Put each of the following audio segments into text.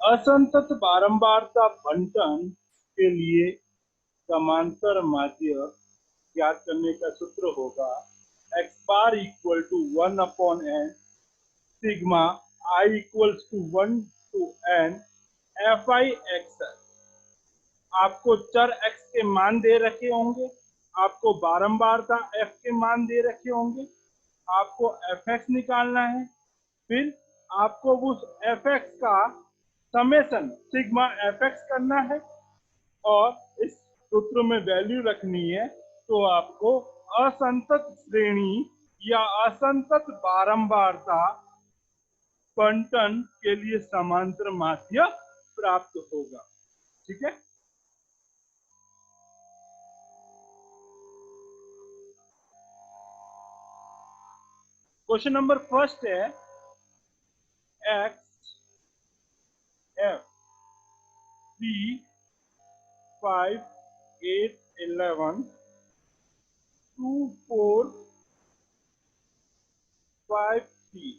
असंतत बारंबारता बंटन के लिए समांतर माध्य ज्ञात करने का सूत्र होगा x bar equal to 1/n sigma i equals to 1 to n f I x. आपको चर x के मान दे रखे होंगे, आपको बारंबारता f के मान दे रखे होंगे, आपको fx निकालना है, फिर आपको उस fx का समेशन सिग्मा fx करना है और इस सूत्र में वैल्यू रखनी है। तो आपको असंतत श्रेणी या असंतत बारंबारता बंटन के लिए समांतर माध्य प्राप्त होगा। ठीक है। क्वेश्चन नंबर फर्स्ट है एक्स एफ 3 5 8 11 2 4 5 3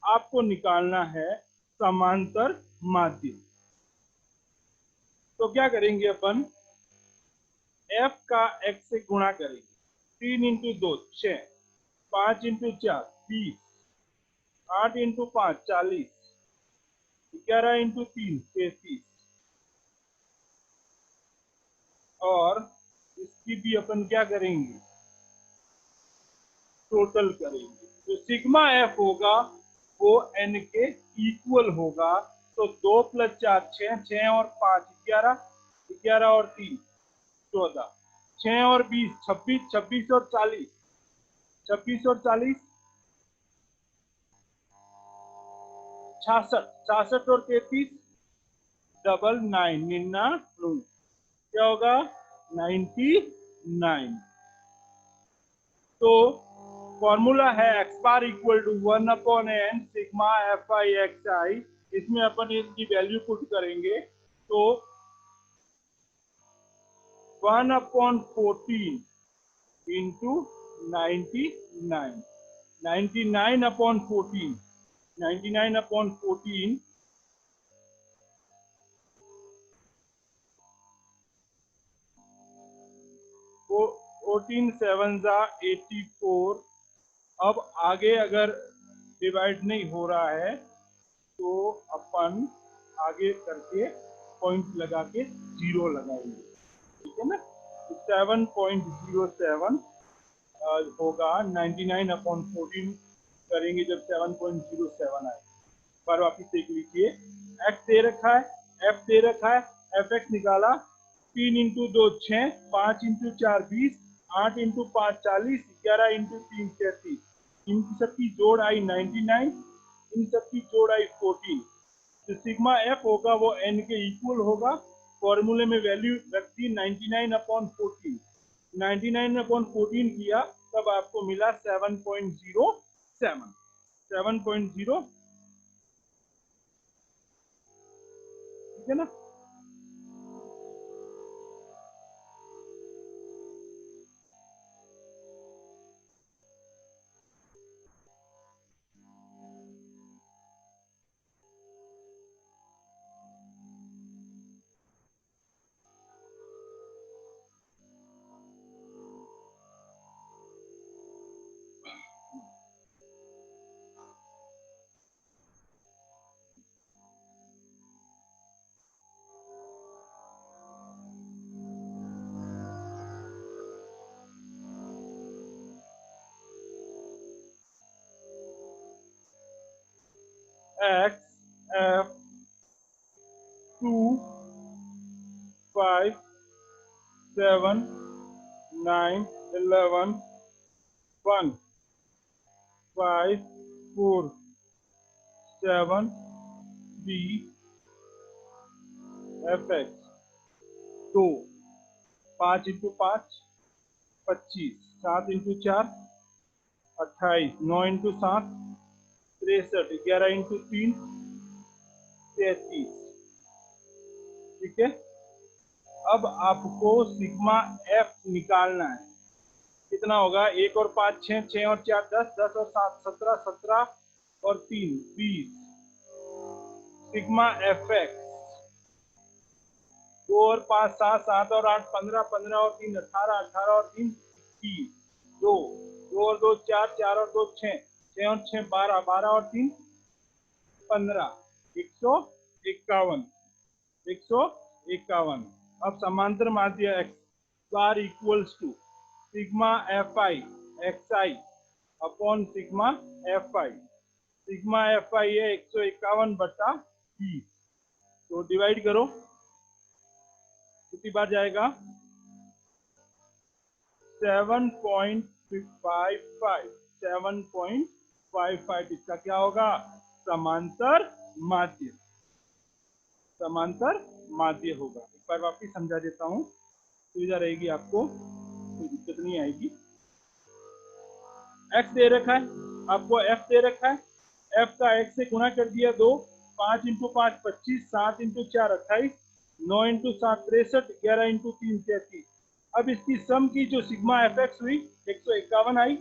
आपको निकालना है समांतर माध्य। तो क्या करेंगे अपन, f का x से गुणा करेंगे, 3 इंटू 2 6, 5 इंटू 4 20, 8 इंटू 5 40, 11 इंटू 3 33 और इसकी भी अपन क्या करेंगे, टोटल करेंगे। तो सिग्मा f होगा वो n के इक्वल होगा। तो 2 + 4 6, 6 और 5 11, 11 और 3 14, 6 और 20 26, 26 और 40, 26 और 40 66, 66 और 33 99, 99 क्या होगा 99। तो फॉर्मूला है x bar equal to 1/n sigma F I x I. इसमें अपन इसकी वैल्यू पुट करेंगे तो 1/14 इंटू 99, 99/14, 99/14 14 7 84। अब आगे अगर डिवाइड नहीं हो रहा है तो अपन आगे करके पॉइंट लगा के 0 लगाएंगे। ठीक है ना। 7.07 होगा 99/14 करेंगे जब 7.07 आए। पर वापिस देख लीजिए, x दे रखा है, f दे रखा है, fx निकाला, 3 इंटू 2 6, 5 इंटू 4 20, 8 इंटू 5 40, 11 इंटू 3 33, इनकी सबकी जोड़ आई 99, इन सबकी जोड़ आई 14। तो सिग्मा f होगा वो n के इक्वल होगा। फॉर्मूले में वैल्यू रख दी 99/14, 99/14 किया तब आपको मिला 7.07, 7.0। ठीक है ना। x f 2 5 7 9 11 1 5 4 7 3 fx 2 5 into 5 25, 7 into 4 28, 9 into 7 63, 11 into 3 33। ठीक है। अब आपको सिग्मा एफ निकालना है। कितना होगा, 1 और 5 6, 6 और 4 10, 10 और 7 17, 17 और 3 20, सिग्मा एफ एक्स, 2 और 5 7, 7 और 8 15, 15 और 3 18, 18 और 3 21, 2 2 और 2 4, 4 और 2 6, 6 और 6 12, 12 और 3 15, 151, 151। अब समांतर माध्य x bar equals to sigma F I x I upon sigma F i. Sigma F i है 151 बटा 20, तो डिवाइड करो, कितनी बार जाएगा? 7.55, 7.55। इसका क्या होगा? समांतर माध्य, समांतर माध्य होगा। एक बार वापिस समझा देता हूँ, सुविधा रहेगी आपको, कोई दिक्कत नहीं आएगी। एक्स दे रखा है आपको, एफ दे रखा है, एफ का एक्स से गुणा कर दिया 2, 5 इंटू 5 25, 7 इंटू 4 28, 9 इंटू 7 63, 11 इंटू 3 33। अब इसकी सम की जो सिग्मा एफ एक्स हुई 151 आई,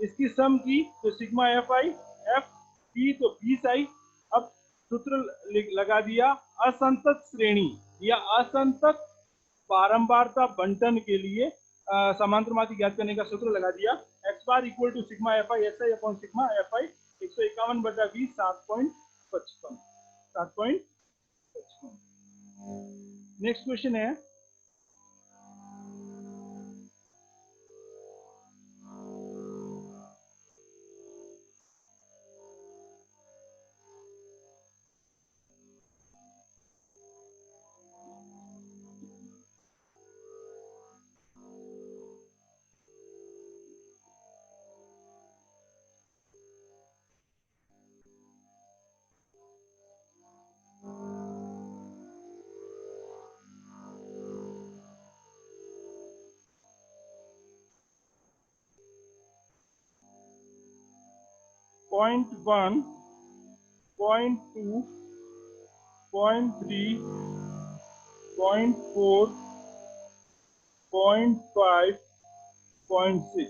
इसकी सम की जो सिग्मा एफ आई एफ की तो 20 आई। अब सूत्र लगा दिया असंतत श्रेणी या असंतत बारंबारता बंटन के लिए समांतर माध्य ज्ञात करने का सूत्र लगा दिया। X bar equal to sigma F I S I upon sigma F I 151 बटा 20 7.55, 7.55। नेक्स्ट क्वेश्चन है, point 1, point 2, point 3, point 4, point 5, point 6।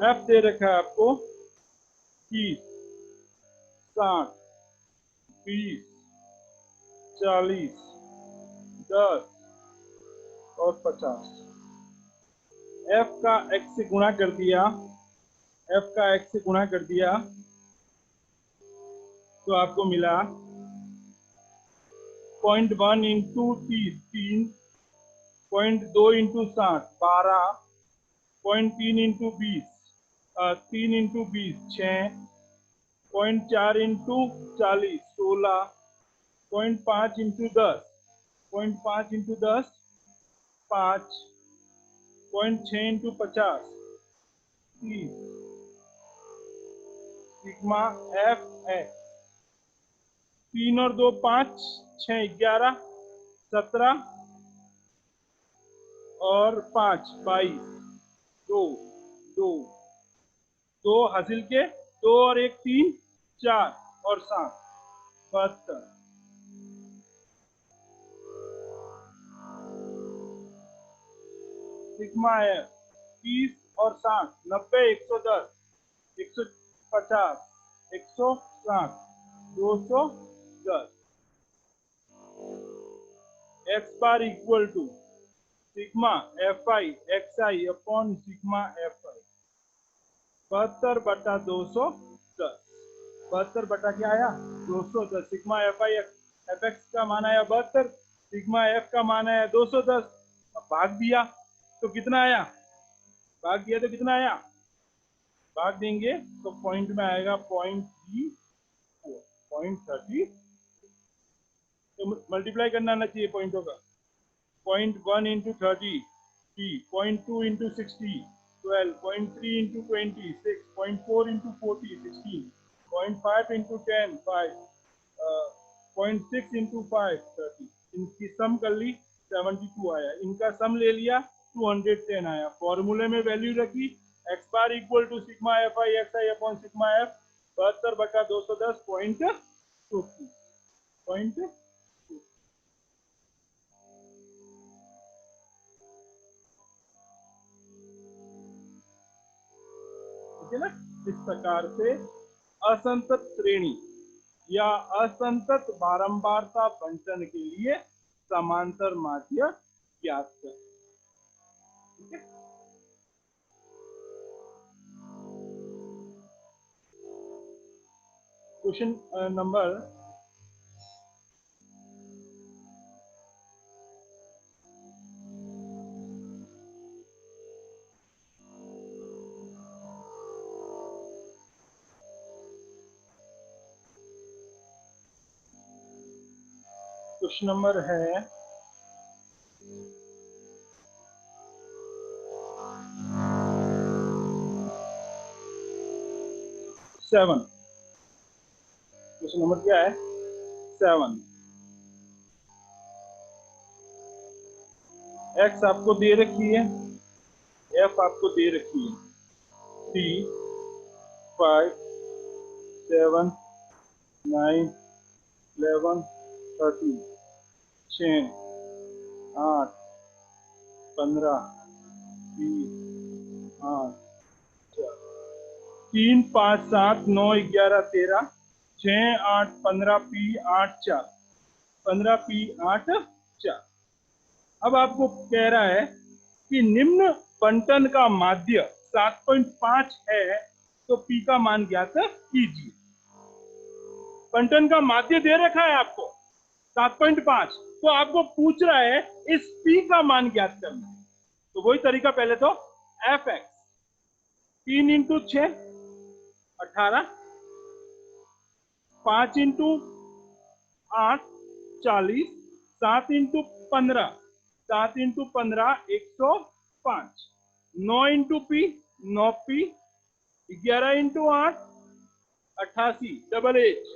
F दे रखा है आपको 30, 60, 20, 40, 10 और 50। एफ का एक्स से गुणा कर दिया, एफ का एक्स से गुणा कर दिया तो आपको मिला 0.1 into 3, 0.2 into 60 12, 0.3 into 20 3 into 20 6, 0.4 into 40 16, 0.5 into 10, 0.5 into 10 5, 0.6 into 50 30। Sigma f x 3 और 2 5, 6 11, 17 और 5 22, 2 2 2 हासिल के, 2 और 1 3, 4 और 7 72। सिग्मा है 30 और 60 90, 110, 150, 160, 210। X bar equal to sigma F I x I upon sigma F i 72 बटा 210। 72 बटा क्या आया? 210। Sigma F i f x का मान आया 72, सिग्मा एफ का मान आया 210। अब भाग दिया तो कितना आया? भाग दिया तो कितना आया? भाग देंगे तो पॉइंट में आएगा 0.34, 0.30। तो मल्टीप्लाई करना आना चाहिए पॉइंटों का। 0.1 into 30 0.2 into 60 12, 0.3 into 20 6, 0.4 into 40 16, 0.5 into 10 5, 0.6 into 5 30। इनकी सम कर ली 72 आया, इनका सम ले लिया 210 आया। फॉर्मूले में वैल्यू रखी x bar equal to sigma F I x I upon sigma f 72 बटा 210 पॉइंट। है ना। इस प्रकार से असंतत श्रेणी या असंतत बारंबारता बंटन के लिए समांतर माध्य ज्ञात करें। ठीक है। Question number 7। क्वेश्चन नंबर क्या है? 7। एक्स आपको दे रखी है, एफ आपको दे रखी है, 3, 5, 7, 9, 11, 13, 6, 8, 15, 20, 8, 3, 5, 7, 9, 11, 13, 6, 8, 15, P 8, 4, 15, P 8, 4। अब आपको कह रहा है कि निम्न बंटन का माध्य 7.5 है, तो P का मान ज्ञात कीजिए। बंटन का माध्य दे रखा है आपको 7.5, तो आपको पूछ रहा है इस P का मान ज्ञात करना है। तो वही तरीका, पहले तो F x 3 into 6 18, 5 into 8 40, 7 into 15 7 into 15 105, 9 into P 9 P, 11 into 8 88 double H,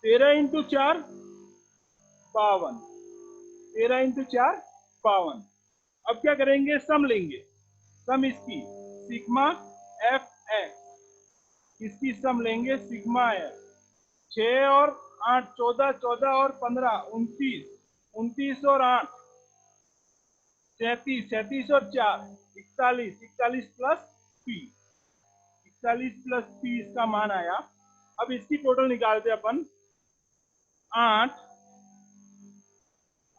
13 into 4 52, 13 into 4 52। अब क्या करेंगे? सम लेंगे। सम इसकी सिग्मा एफ एक्स, इसकी सम लेंगे सिग्मा एफ। 6 और 8 14, 14 और 15 29, 29 और 8 37, 37 और 4 41, 41 प्लस पी, 41 प्लस पी इसका मान आया। अब इसकी टोटल निकालते अपन। 8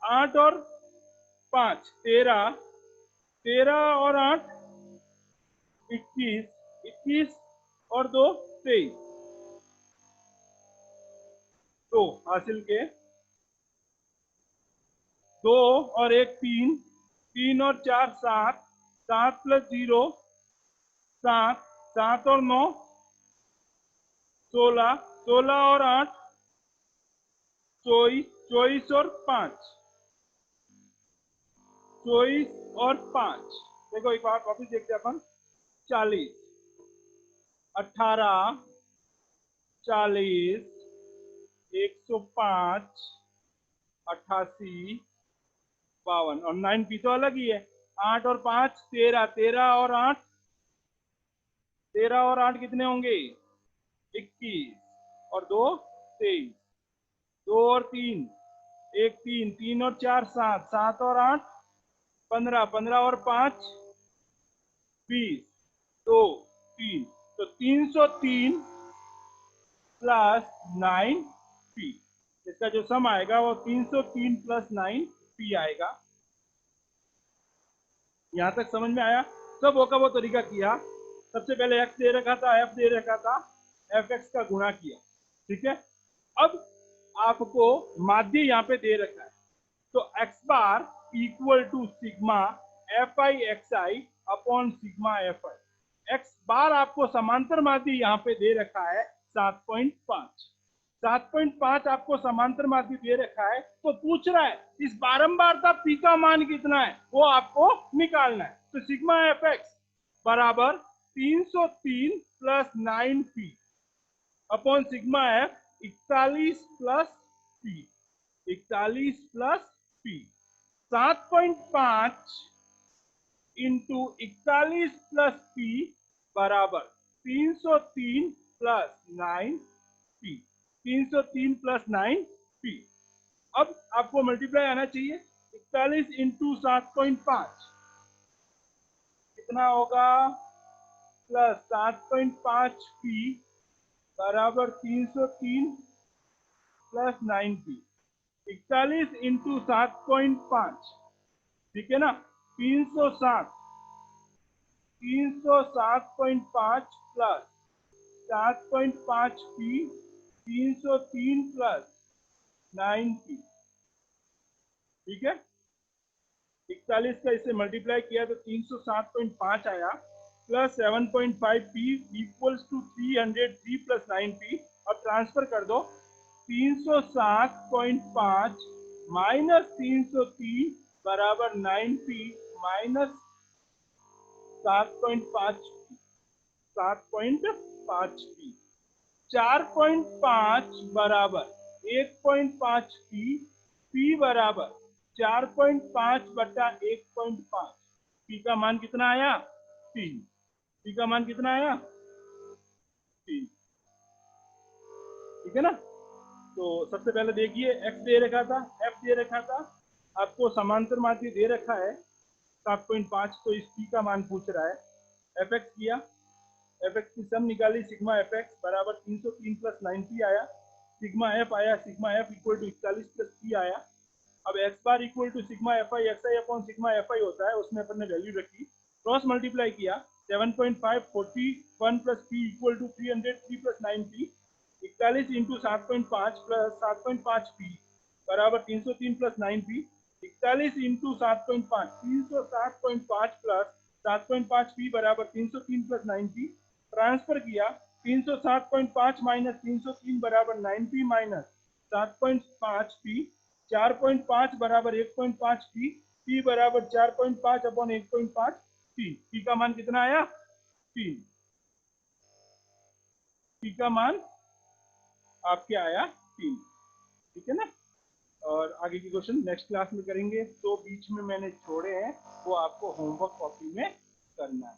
8 और 5 13, 13 और 8 21, 21 और 2 23। तो हासिल के 2 और 1 3, 3 और 4 7, 7 प्लस 0 7, 7 और 9 16, 16 और 8 24, 24 और 5 24 और 5। देखो एक बार वापिस देखते हैं अपन। 40, 18, 40, 105, 88, 52 और 9 पी तो अलग ही है। 8 और 5 13, 13 और 8 13 और 8 कितने होंगे? 21 और 2 23, 2 और 3 1 3, 3 और 4 7, 7 और 8 15, 15 और 5 20, 2 3, तो 303 प्लस 9 पी। इसका जो सम आएगा वो 303 प्लस 9 पी आएगा। यहां तक समझ में आया? सब वो का वो तरीका किया। सबसे पहले एक्स दे रखा था, एफ दे रखा था, एफ एक्स का गुणा किया। ठीक है। अब आपको माध्य यहाँ पे दे रखा है, तो X bar equal to sigma F I x I upon sigma F I. X bar आपको समांतर माध्य यहाँ पे दे रखा है 7.5। 7.5 आपको समांतर माध्य दे रखा है, तो पूछ रहा है इस बारंबारता पी का मान कितना है, वो आपको निकालना है। तो सिग्मा एफ एक्स बराबर 303 plus 9 P upon sigma F 41 plus P, 41 plus P. 7.5 into 41 plus P बराबर 303 प्लस 9 पी, 303 प्लस 9 पी। अब आपको मल्टीप्लाई आना चाहिए। 41 इंटू 7.5 कितना होगा? प्लस 7.5 पी बराबर 303 प्लस 9 पी। 41 इंटू 7.5, ठीक है ना, 307, 307.5 प्लस 7.5 पी, 303 प्लस 9 पी, ठीक है। 41 का इससे मल्टीप्लाई किया तो 307.5 आया, plus 7.5 p equals to 303 plus 9 p. अब ट्रांसफर कर दो, 307.5 माइनस 303 बराबर 9 पी माइनस 7.5 7.5 पी। 4.5 बराबर 1.5 पी, पी बराबर 4.5 बटा 1.5। पी का मान कितना आया? 3। पी का मान कितना आया? 3, ठीक है ना। तो सबसे पहले देखिए, एक्स दे रखा था, एफ दे रखा था, आपको समांतर माध्य दे रखा है 7.5, तो इस पी का मान पूछ रहा है। एफ एक्स किया, एफ एक्स की सम निकाली, सिग्मा एफ एक्स बराबर 303 प्लस 9 पी आया, सिग्मा एफ आया, sigma f equal to 41 plus p आया। अब x bar equal to sigma F I x I upon sigma F i होता है, उसमें अपन ने वैल्यू रखी, क्रॉस मल्टीप्लाई किया, 7.5 41 plus p equal to 303 plus 9 p. 41 into 7.5 plus 7.5 p बराबर 303 plus 9 p. 41 into 7.5 307.5 plus 7.5 p बराबर 303 प्लस 9 पी। ट्रांसफर किया, 307.5 minus 303 बराबर 9 पी माइनस 7.5 पी। 4.5 बराबर 1.5 पी, पी बराबर 4.5 अपॉन 1.5 पी। पी का मान कितना आया? 3। पी का मान आपके आया 3, ठीक है ना। और आगे के क्वेश्चन नेक्स्ट क्लास में करेंगे, तो बीच में मैंने छोड़े हैं वो आपको होमवर्क कॉपी में करना है।